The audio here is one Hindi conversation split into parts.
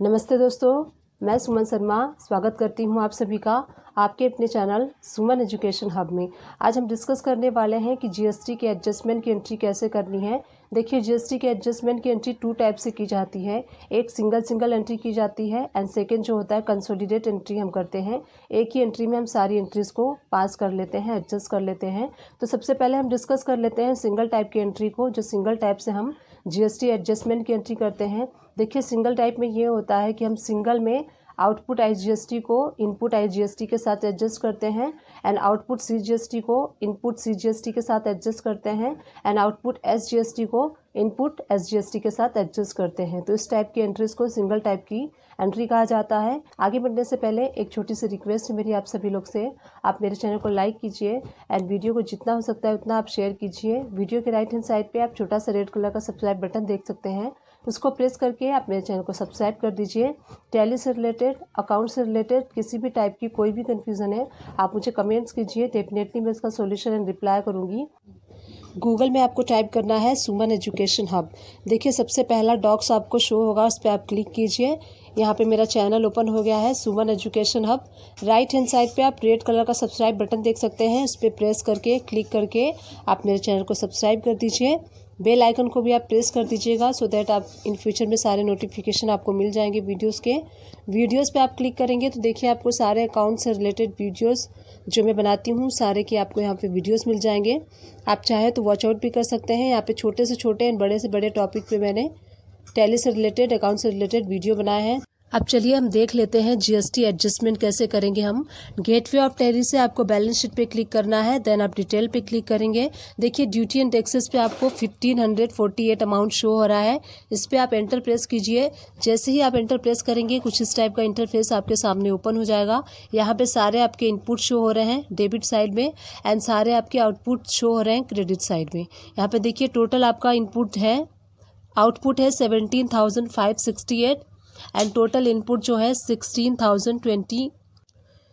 नमस्ते दोस्तों, मैं सुमन शर्मा स्वागत करती हूं आप सभी का आपके अपने चैनल सुमन एजुकेशन हब में। आज हम डिस्कस करने वाले हैं कि जीएसटी के एडजस्टमेंट की एंट्री कैसे करनी है। देखिए, जीएसटी के एडजस्टमेंट की एंट्री 2 टाइप से की जाती है। एक सिंगल एंट्री की जाती है एंड सेकंड जो होता है कंसोलिडेट एंट्री हम करते हैं। एक ही एंट्री में हम सारी एंट्रीज को पास कर लेते हैं, एडजस्ट कर लेते हैं। तो सबसे पहले हम डिस्कस कर लेते हैं सिंगल टाइप की एंट्री को, जो सिंगल टाइप से हम जीएसटी एडजस्टमेंट की एंट्री करते हैं। देखिए, सिंगल टाइप में ये होता है कि हम सिंगल में आउटपुट आईजीएसटी को इनपुट आईजीएसटी के साथ एडजस्ट करते हैं एंड आउटपुट सीजीएसटी को इनपुट सीजीएसटी के साथ एडजस्ट करते हैं एंड आउटपुट एसजीएसटी को इनपुट एसजीएसटी के साथ एडजस्ट करते हैं। तो इस टाइप की एंट्रीज को सिंगल टाइप की एंट्री कहा जाता है। आगे बढ़ने से पहले एक छोटी सी रिक्वेस्ट है मेरी आप सभी लोग से, आप मेरे चैनल को लाइक कीजिए एंड वीडियो को जितना हो सकता है उतना आप शेयर कीजिए। वीडियो के राइट हैंड साइड पे आप छोटा सा रेड कलर का सब्सक्राइब बटन देख सकते हैं, उसको प्रेस करके आप मेरे चैनल को सब्सक्राइब कर दीजिए। टैली से रिलेटेड, अकाउंट से रिलेटेड किसी भी टाइप की कोई भी कन्फ्यूज़न है आप मुझे कमेंट्स कीजिए, डेफिनेटली मैं इसका सॉल्यूशन एंड रिप्लाई करूँगी। गूगल में आपको टाइप करना है सुमन एजुकेशन हब। देखिए, सबसे पहला डॉक्स आपको शो होगा, उस पर आप क्लिक कीजिए। यहाँ पे मेरा चैनल ओपन हो गया है Suman education hub. Right hand side पे आप रेड कलर का सब्सक्राइब बटन देख सकते हैं, उस पर प्रेस करके क्लिक करके आप मेरे चैनल को सब्सक्राइब कर दीजिए। बेल आइकन को भी आप प्रेस कर दीजिएगा सो दैट आप इन फ्यूचर में सारे नोटिफिकेशन आपको मिल जाएंगे वीडियोस के। वीडियोस पे आप क्लिक करेंगे तो देखिए आपको सारे अकाउंट से रिलेटेड वीडियोस जो मैं बनाती हूँ सारे के आपको यहाँ पे वीडियोस मिल जाएंगे। आप चाहे तो वॉच आउट भी कर सकते हैं। यहाँ पे छोटे से छोटे एंड बड़े से बड़े टॉपिक पे मैंने टैली से रिलेटेड, अकाउंट से रिलेटेड वीडियो बनाए हैं। अब चलिए हम देख लेते हैं जीएसटी एडजस्टमेंट कैसे करेंगे हम। गेटवे ऑफ टैली से आपको बैलेंस शीट पे क्लिक करना है, देन आप डिटेल पे क्लिक करेंगे। देखिए, ड्यूटी एंड टैक्सेस पे आपको 1548 अमाउंट शो हो रहा है। इस पे आप एंटर प्रेस कीजिए। जैसे ही आप एंटर प्रेस करेंगे कुछ इस टाइप का इंटरफेस आपके सामने ओपन हो जाएगा। यहाँ पे सारे आपके इनपुट शो हो रहे हैं डेबिट साइड में एंड सारे आपके आउटपुट शो हो रहे हैं क्रेडिट साइड में। यहाँ पे देखिए टोटल आपका इनपुट है, आउटपुट है 17,568 एंड टोटल इनपुट जो है 16,020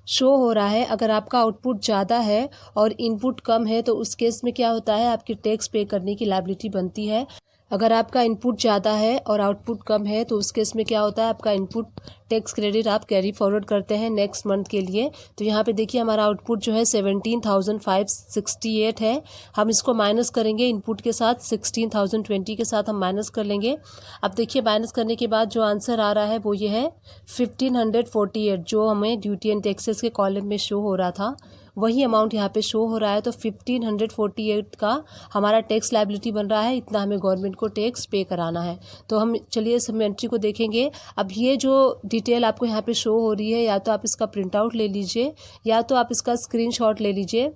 शो हो रहा है। अगर आपका आउटपुट ज़्यादा है और इनपुट कम है तो उस केस में क्या होता है, आपकी टैक्स पे करने की लायबिलिटी बनती है। अगर आपका इनपुट ज़्यादा है और आउटपुट कम है तो उस केस में क्या होता है, आपका इनपुट टैक्स क्रेडिट आप कैरी फॉरवर्ड करते हैं नेक्स्ट मंथ के लिए। तो यहाँ पे देखिए हमारा आउटपुट जो है 17,568 है। हम इसको माइनस करेंगे इनपुट के साथ, 16,020 के साथ हम माइनस कर लेंगे। अब देखिए माइनस करने के बाद जो आंसर आ रहा है वो ये है 1548, जो हमें ड्यूटी एंड टैक्सेस के कॉलम में शो हो रहा था वही अमाउंट यहाँ पे शो हो रहा है। तो 1548 का हमारा टैक्स लायबिलिटी बन रहा है, इतना हमें गवर्नमेंट को टैक्स पे कराना है। तो हम चलिए इस एंट्री को देखेंगे। अब ये जो डिटेल आपको यहाँ पे शो हो रही है, या तो आप इसका प्रिंट आउट ले लीजिए या तो आप इसका स्क्रीनशॉट ले लीजिए।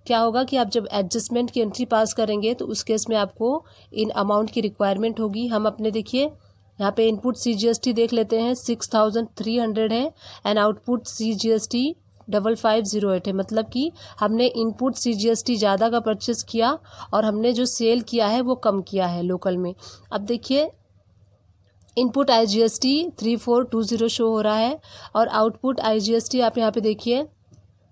क्या होगा कि आप जब एडजस्टमेंट की एंट्री पास करेंगे तो उस केस में आपको इन अमाउंट की रिक्वायरमेंट होगी। हम अपने देखिए यहाँ पे इनपुट सीजीएसटी देख लेते हैं 6,300 है एंड आउटपुट सीजीएसटी 5508 है। मतलब कि हमने इनपुट सीजीएसटी ज़्यादा का परचेस किया और हमने जो सेल किया है वो कम किया है लोकल में। अब देखिए इनपुट आईजीएसटी 3420 शो हो रहा है और आउटपुट आईजीएसटी आप यहाँ पे देखिए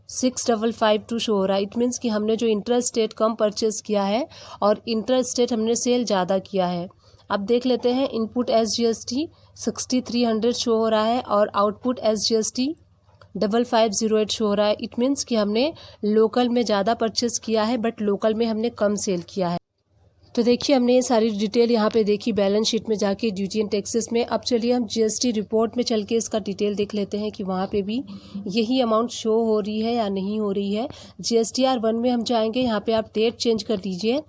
6552 शो हो रहा है। इट मीन्स कि हमने जो इंटर स्टेट कम परचेस किया है और इंटर स्टेट हमने सेल ज़्यादा किया है। अब देख लेते हैं इनपुट एसजीएसटी 6300 शो हो रहा है और आउटपुट एसजीएसटी 5508 शो हो रहा है। इट मीन्स कि हमने लोकल में ज़्यादा परचेस किया है बट लोकल में हमने कम सेल किया है। तो देखिए हमने ये सारी डिटेल यहाँ पे देखी बैलेंस शीट में जाके ड्यूटी एंड टैक्सेस में। अब चलिए हम जीएसटी रिपोर्ट में चल के इसका डिटेल देख लेते हैं कि वहाँ पे भी यही अमाउंट शो हो रही है या नहीं हो रही है। जीएसटीआर 1 में हम जाएंगे, यहाँ पे आप डेट चेंज कर दीजिए।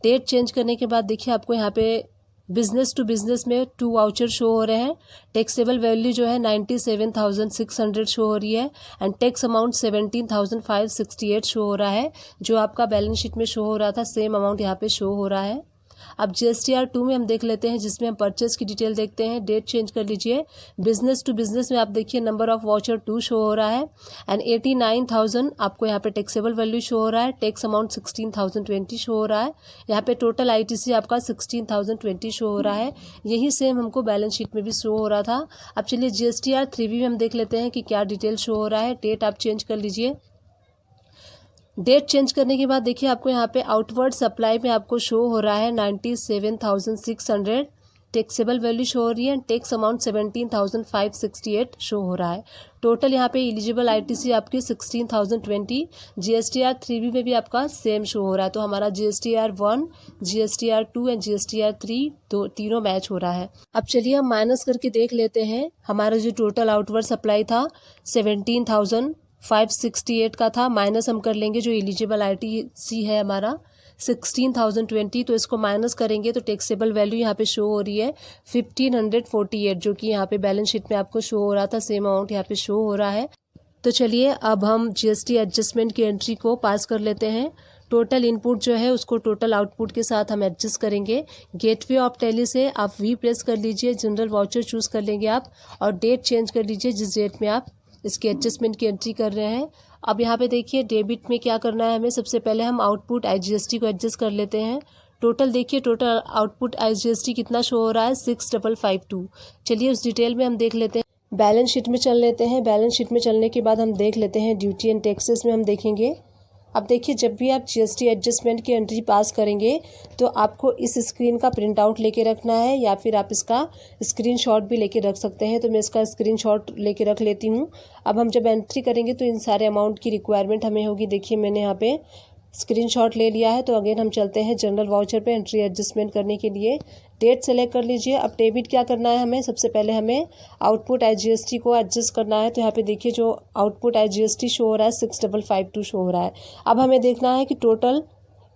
डेट चेंज करने के बाद देखिए आपको यहाँ पे बिजनेस टू बिजनेस में 2 वाउचर शो हो रहे हैं। टैक्सेबल वैल्यू जो है 97,600 शो हो रही है एंड टैक्स अमाउंट 17,568 शो हो रहा है। जो आपका बैलेंस शीट में शो हो रहा था सेम अमाउंट यहाँ पे शो हो रहा है। अब जीएसटीआर 2 में हम देख लेते हैं, जिसमें हम परचेस की डिटेल देखते हैं। डेट चेंज कर लीजिए। बिजनेस टू बिजनेस में आप देखिए नंबर ऑफ वाउचर 2 शो हो रहा है एंड 89,000 आपको यहाँ पे टैक्सेबल वैल्यू शो हो रहा है। टैक्स अमाउंट 16,020 शो हो रहा है। यहाँ पे टोटल आईटीसी आपका 16,020 शो हो रहा है। यही सेम हमको बैलेंस शीट में भी शो हो रहा था। अब चलिए जीएसटीआर 3 में हम देख लेते हैं कि क्या डिटेल शो हो रहा है। डेट आप चेंज कर लीजिए। डेट चेंज करने के बाद देखिए आपको यहाँ पे आउटवर्ड सप्लाई में आपको शो हो रहा है 97,600 टैक्सेबल वैल्यू शो हो रही है, टैक्स अमाउंट 17,568 शो हो रहा है। टोटल यहाँ पे एलिजिबल आईटीसी आपकी 16,020, जीएसटीआर 3B में भी आपका सेम शो हो रहा है। तो हमारा जीएसटीआर 1, जीएसटीआर 2 एंड जीएसटीआर 3 तीनों मैच हो रहा है। अब चलिए हम माइनस करके देख लेते हैं। हमारा जो टोटल आउटवर्ड सप्लाई था 17,568 का था, माइनस हम कर लेंगे जो एलिजिबल आईटीसी है हमारा 16,020, तो इसको माइनस करेंगे तो टैक्सेबल वैल्यू यहाँ पे शो हो रही है 1,548, जो कि यहाँ पे बैलेंस शीट में आपको शो हो रहा था, सेम अमाउंट यहाँ पे शो हो रहा है। तो चलिए अब हम जीएसटी एडजस्टमेंट की एंट्री को पास कर लेते हैं। टोटल इनपुट जो है उसको टोटल आउटपुट के साथ हम एडजस्ट करेंगे। गेटवे ऑफ टैली से आप वी प्रेस कर लीजिए, जनरल वाउचर चूज़ कर लेंगे आप, और डेट चेंज कर लीजिए जिस डेट में आप इसकी एडजस्टमेंट की एंट्री कर रहे हैं। अब यहाँ पे देखिए डेबिट में क्या करना है हमें, सबसे पहले हम आउटपुट आईजीएसटी को एडजस्ट कर लेते हैं। टोटल देखिए, टोटल आउटपुट आईजीएसटी कितना शो हो रहा है 6,552। चलिए उस डिटेल में हम देख लेते हैं। बैलेंस शीट में चल लेते हैं। बैलेंस शीट में चलने के बाद हम देख लेते हैं ड्यूटी एंड टैक्सेस में हम देखेंगे। अब देखिए, जब भी आप जीएसटी एडजस्टमेंट की एंट्री पास करेंगे तो आपको इस स्क्रीन का प्रिंट आउट लेके रखना है, या फिर आप इसका स्क्रीनशॉट भी लेके रख सकते हैं। तो मैं इसका स्क्रीनशॉट लेके रख लेती हूँ। अब हम जब एंट्री करेंगे तो इन सारे अमाउंट की रिक्वायरमेंट हमें होगी। देखिए मैंने यहाँ पे स्क्रीनशॉट ले लिया है। तो अगेन हम चलते हैं जनरल वाउचर पे एंट्री एडजस्टमेंट करने के लिए। डेट सेलेक्ट कर लीजिए। अब डेबिट क्या करना है हमें, सबसे पहले हमें आउटपुट आईजीएसटी को एडजस्ट करना है। तो यहाँ पे देखिए जो आउटपुट आईजीएसटी शो हो रहा है 6,552 शो हो रहा है। अब हमें देखना है कि टोटल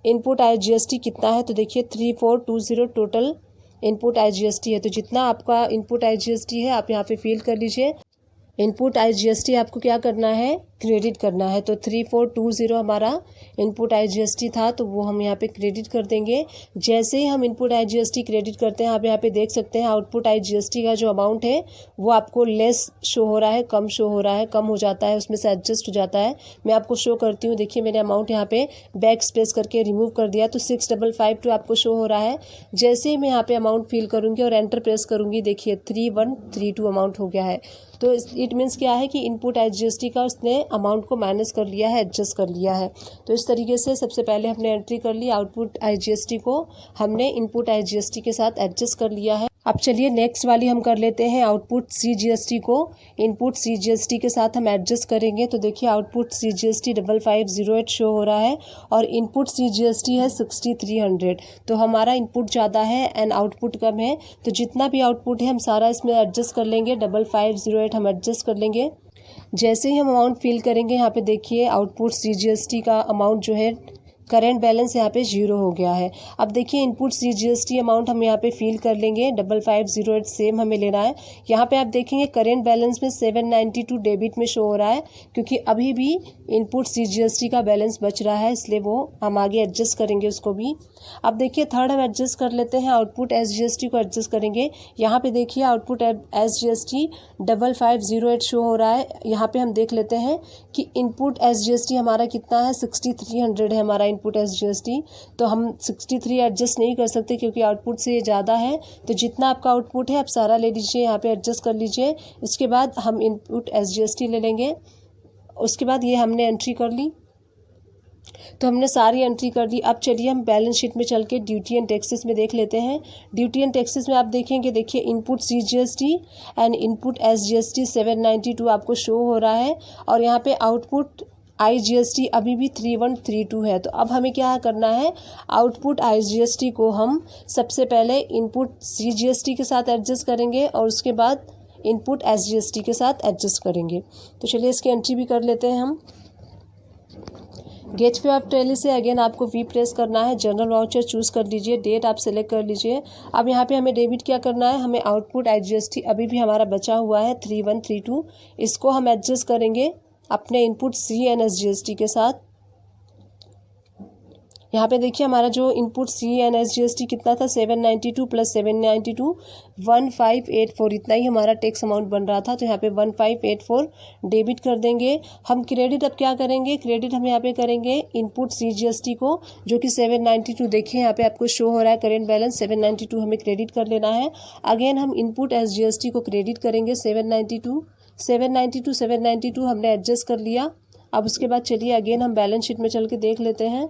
इनपुट आईजीएसटी कितना है। तो देखिए 3,420 टोटल इनपुट आईजीएसटी है। तो जितना आपका इनपुट आईजीएसटी है आप यहाँ पे फिल कर लीजिए। इनपुट आईजीएसटी आपको क्या करना है, क्रेडिट करना है। तो 3,420 हमारा इनपुट आईजीएसटी था, तो वो हम यहाँ पे क्रेडिट कर देंगे। जैसे ही हम इनपुट आईजीएसटी क्रेडिट करते हैं, आप यहाँ पे देख सकते हैं आउटपुट आईजीएसटी का जो अमाउंट है वो आपको लेस शो हो रहा है, कम शो हो रहा है, कम हो जाता है, उसमें से एडजस्ट हो जाता है। मैं आपको शो करती हूँ। देखिए मैंने अमाउंट यहाँ पे बैक स्पेस करके रिमूव कर दिया, तो 6,552 आपको शो हो रहा है। जैसे ही मैं यहाँ पे अमाउंट फिल करूँगी और एंटर प्रेस करूँगी, देखिए 3,132 अमाउंट हो गया है। तो इट मीन्स क्या है कि इनपुट आईजीएसटी का उसने अमाउंट को माइनस कर लिया है, एडजस्ट कर लिया है। तो इस तरीके से सबसे पहले हमने एंट्री कर ली, आउटपुट आईजीएसटी को हमने इनपुट आईजीएसटी के साथ एडजस्ट कर लिया है। अब चलिए नेक्स्ट वाली हम कर लेते हैं, आउटपुट सीजीएसटी को इनपुट सीजीएसटी के साथ हम एडजस्ट करेंगे। तो देखिए आउटपुट सीजीएसटी 5,508 शो हो रहा है और इनपुट सीजीएसटी है 6,300। तो हमारा इनपुट ज़्यादा है एंड आउटपुट कम है। तो जितना भी आउटपुट है हम सारा इसमें एडजस्ट कर लेंगे। 5,508 हम एडजस्ट कर लेंगे। जैसे ही हम अमाउंट फिल करेंगे, यहाँ पे देखिए आउटपुट सीजीएसटी का अमाउंट जो है करेंट बैलेंस यहाँ पे 0 हो गया है। अब देखिए इनपुट सीजीएसटी अमाउंट हम यहाँ पे फिल कर लेंगे। 5,508 सेम हमें लेना है। यहाँ पे आप देखेंगे करेंट बैलेंस में 792 डेबिट में शो हो रहा है, क्योंकि अभी भी इनपुट सीजीएसटी का बैलेंस बच रहा है, इसलिए वो हम आगे एडजस्ट करेंगे उसको भी। अब देखिए थर्ड हम एडजस्ट कर लेते हैं, आउटपुट एसजीएसटी को एडजस्ट करेंगे। यहाँ पे देखिए आउटपुट एसजीएसटी 5,508 शो हो रहा है। यहाँ पे हम देख लेते हैं कि इनपुट एसजीएसटी हमारा कितना है, 6,300 है हमारा इनपुट एसजीएसटी। तो हम 63 एडजस्ट नहीं कर सकते क्योंकि आउटपुट से ये ज़्यादा है। तो जितना आपका आउटपुट है आप सारा ले लीजिए, यहाँ पे एडजस्ट कर लीजिए। उसके बाद हम इनपुट एसजीएसटी ले लेंगे। उसके बाद ये हमने एंट्री कर ली, तो हमने सारी एंट्री कर दी। अब चलिए हम बैलेंस शीट में चल के ड्यूटी एंड टैक्सेस में देख लेते हैं। ड्यूटी एंड टैक्सेस में आप देखेंगे, देखिए input CGST and input SGST 792 आपको शो हो रहा है और यहाँ पे आउटपुट आईजीएसटी अभी भी 3,132 है। तो अब हमें क्या करना है, आउटपुट आईजीएसटी को हम सबसे पहले इनपुट सीजीएसटी के साथ एडजस्ट करेंगे और उसके बाद इनपुट एसजीएसटी के साथ एडजस्ट करेंगे। तो चलिए इसकी एंट्री भी कर लेते हैं हम। गेटवे ऑफ टैली से अगेन आपको वी प्रेस करना है, जनरल वाउचर चूज़ कर लीजिए, डेट आप सेलेक्ट कर लीजिए। अब यहाँ पे हमें डेबिट क्या करना है, हमें आउटपुट आईजीएसटी अभी भी हमारा बचा हुआ है 3,132, इसको हम एडजस्ट करेंगे अपने input C N S GST के साथ। यहाँ पे देखिए हमारा जो input C N S GST कितना था, 792 प्लस 792 1584, इतना ही हमारा टैक्स अमाउंट बन रहा था। तो यहाँ पे 1584 डेबिट कर देंगे हम। क्रेडिट अब क्या करेंगे, क्रेडिट हम यहाँ पे करेंगे इनपुट सीजीएसटी को, जो कि 792 देखिए यहाँ पे आपको शो हो रहा है करेंट बैलेंस 792 हमें क्रेडिट कर लेना है। अगेन हम इनपुट एसजीएसटी को क्रेडिट करेंगे 792 हमने एडजस्ट कर लिया। अब उसके बाद चलिए अगेन हम बैलेंस शीट में चल के देख लेते हैं।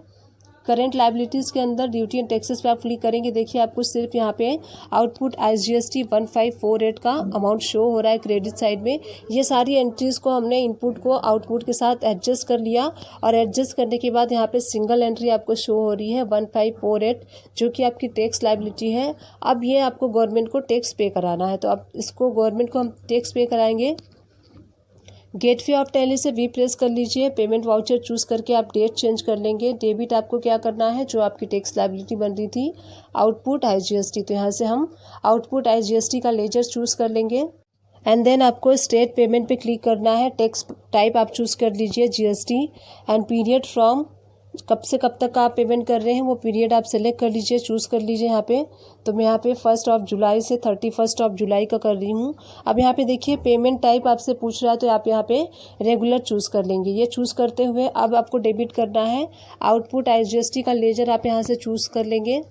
करेंट लाइबिलिटीज़ के अंदर ड्यूटी एंड टैक्सेस पे आप क्लिक करेंगे। देखिए आपको सिर्फ यहाँ पे आउटपुट IGST 1548 का अमाउंट शो हो रहा है क्रेडिट साइड में। ये सारी एंट्रीज़ को हमने इनपुट को आउटपुट के साथ एडजस्ट कर लिया और एडजस्ट करने के बाद यहाँ पे सिंगल एंट्री आपको शो हो रही है 1548, जो कि आपकी टैक्स लाइबिलिटी है। अब ये आपको गवर्नमेंट को टैक्स पे कराना है, तो अब इसको गवर्नमेंट को हम टैक्स पे कराएंगे। गेट फी ऑफ टैली से वी प्रेस कर लीजिए। पेमेंट वाउचर चूज़ करके आप डेट चेंज कर लेंगे। डेबिट आपको क्या करना है, जो आपकी टैक्स लायबिलिटी बन रही थी आउटपुट IGST, तो यहाँ से हम आउटपुट IGST का लेजर चूज़ कर लेंगे। एंड देन आपको स्टेट पेमेंट पे क्लिक करना है। टैक्स टाइप आप चूज़ कर लीजिए GST एंड पीरियड फ्रॉम कब से कब तक का आप पेमेंट कर रहे हैं वो पीरियड आप सेलेक्ट कर लीजिए, चूज़ कर लीजिए यहाँ पे। तो मैं यहाँ पे 1 जुलाई से 31 जुलाई का कर रही हूँ। अब यहाँ पे देखिए पेमेंट टाइप आपसे पूछ रहा है, तो आप यहाँ पे रेगुलर चूज़ कर लेंगे। ये चूज़ करते हुए अब आपको डेबिट करना है। आउटपुट IGST का लेजर आप यहाँ से चूज़ कर लेंगे।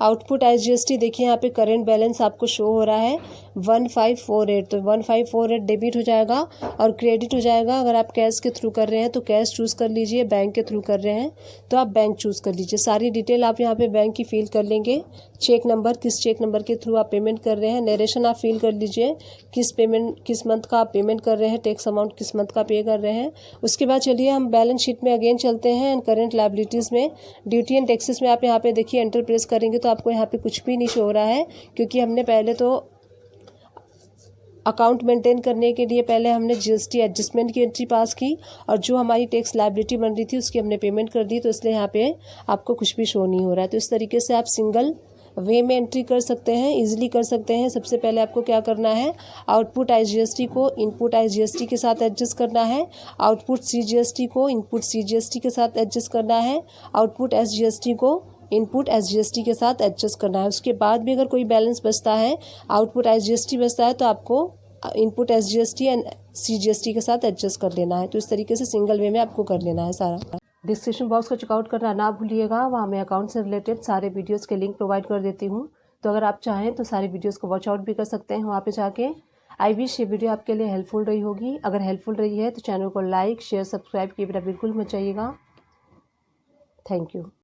आउटपुट IGST देखिए यहाँ पे करेंट बैलेंस आपको शो हो रहा है 1548, तो 1548 डेबिट हो जाएगा और क्रेडिट हो जाएगा। अगर आप कैश के थ्रू कर रहे हैं तो कैश चूज़ कर लीजिए, बैंक के थ्रू कर रहे हैं तो आप बैंक चूज़ कर लीजिए। सारी डिटेल आप यहाँ पे बैंक की फिल कर लेंगे। चेक नंबर, किस चेक नंबर के थ्रू आप पेमेंट कर रहे हैं, नरेशन आप फिल कर लीजिए, किस मंथ का आप पेमेंट कर रहे हैं, टैक्स अमाउंट किस मंथ का पे कर रहे हैं। उसके बाद चलिए हम बैलेंस शीट में अगेन चलते हैं एंड करेंट लायबिलिटीज़ में ड्यूटी एंड टैक्सेस में आप यहाँ पे देखिए एंटर प्रेस करेंगे तो आपको यहाँ पे कुछ भी नहीं शो हो रहा है, क्योंकि हमने पहले तो अकाउंट मेंटेन करने के लिए पहले हमने GST एडजस्टमेंट की एंट्री पास की और जो हमारी टैक्स लायबिलिटी बन रही थी उसकी हमने पेमेंट कर दी, तो इसलिए यहाँ पे आपको कुछ भी शो नहीं हो रहा है। तो इस तरीके से आप सिंगल वे में एंट्री कर सकते हैं, इजीली कर सकते हैं। सबसे पहले आपको क्या करना है, आउटपुट IGST को इनपुट IGST के साथ एडजस्ट करना है, आउटपुट CGST को इनपुट CGST के साथ एडजस्ट करना है, आउटपुट SGST को इनपुट SGST के साथ एडजस्ट करना है। उसके बाद भी अगर कोई बैलेंस बचता है, आउटपुट IGST बचता है, तो आपको इनपुट SGST एंड CGST के साथ एडजस्ट कर लेना है। तो इस तरीके से सिंगल वे में आपको कर लेना है सारा। डिस्क्रिप्शन बॉक्स को चेकआउट करना ना भूलिएगा, वहाँ मैं अकाउंट से रिलेटेड सारे वीडियोज़ के लिंक प्रोवाइड कर देती हूँ। तो अगर आप चाहें तो सारी वीडियोज़ को वॉच आउट भी कर सकते हैं वहाँ पे जाके। आई विश ये वीडियो आपके लिए हेल्पफुल रही होगी। अगर हेल्पफुल रही है तो चैनल को लाइक शेयर सब्सक्राइब किए बिना बिल्कुल मत जाइएगा। Thank you.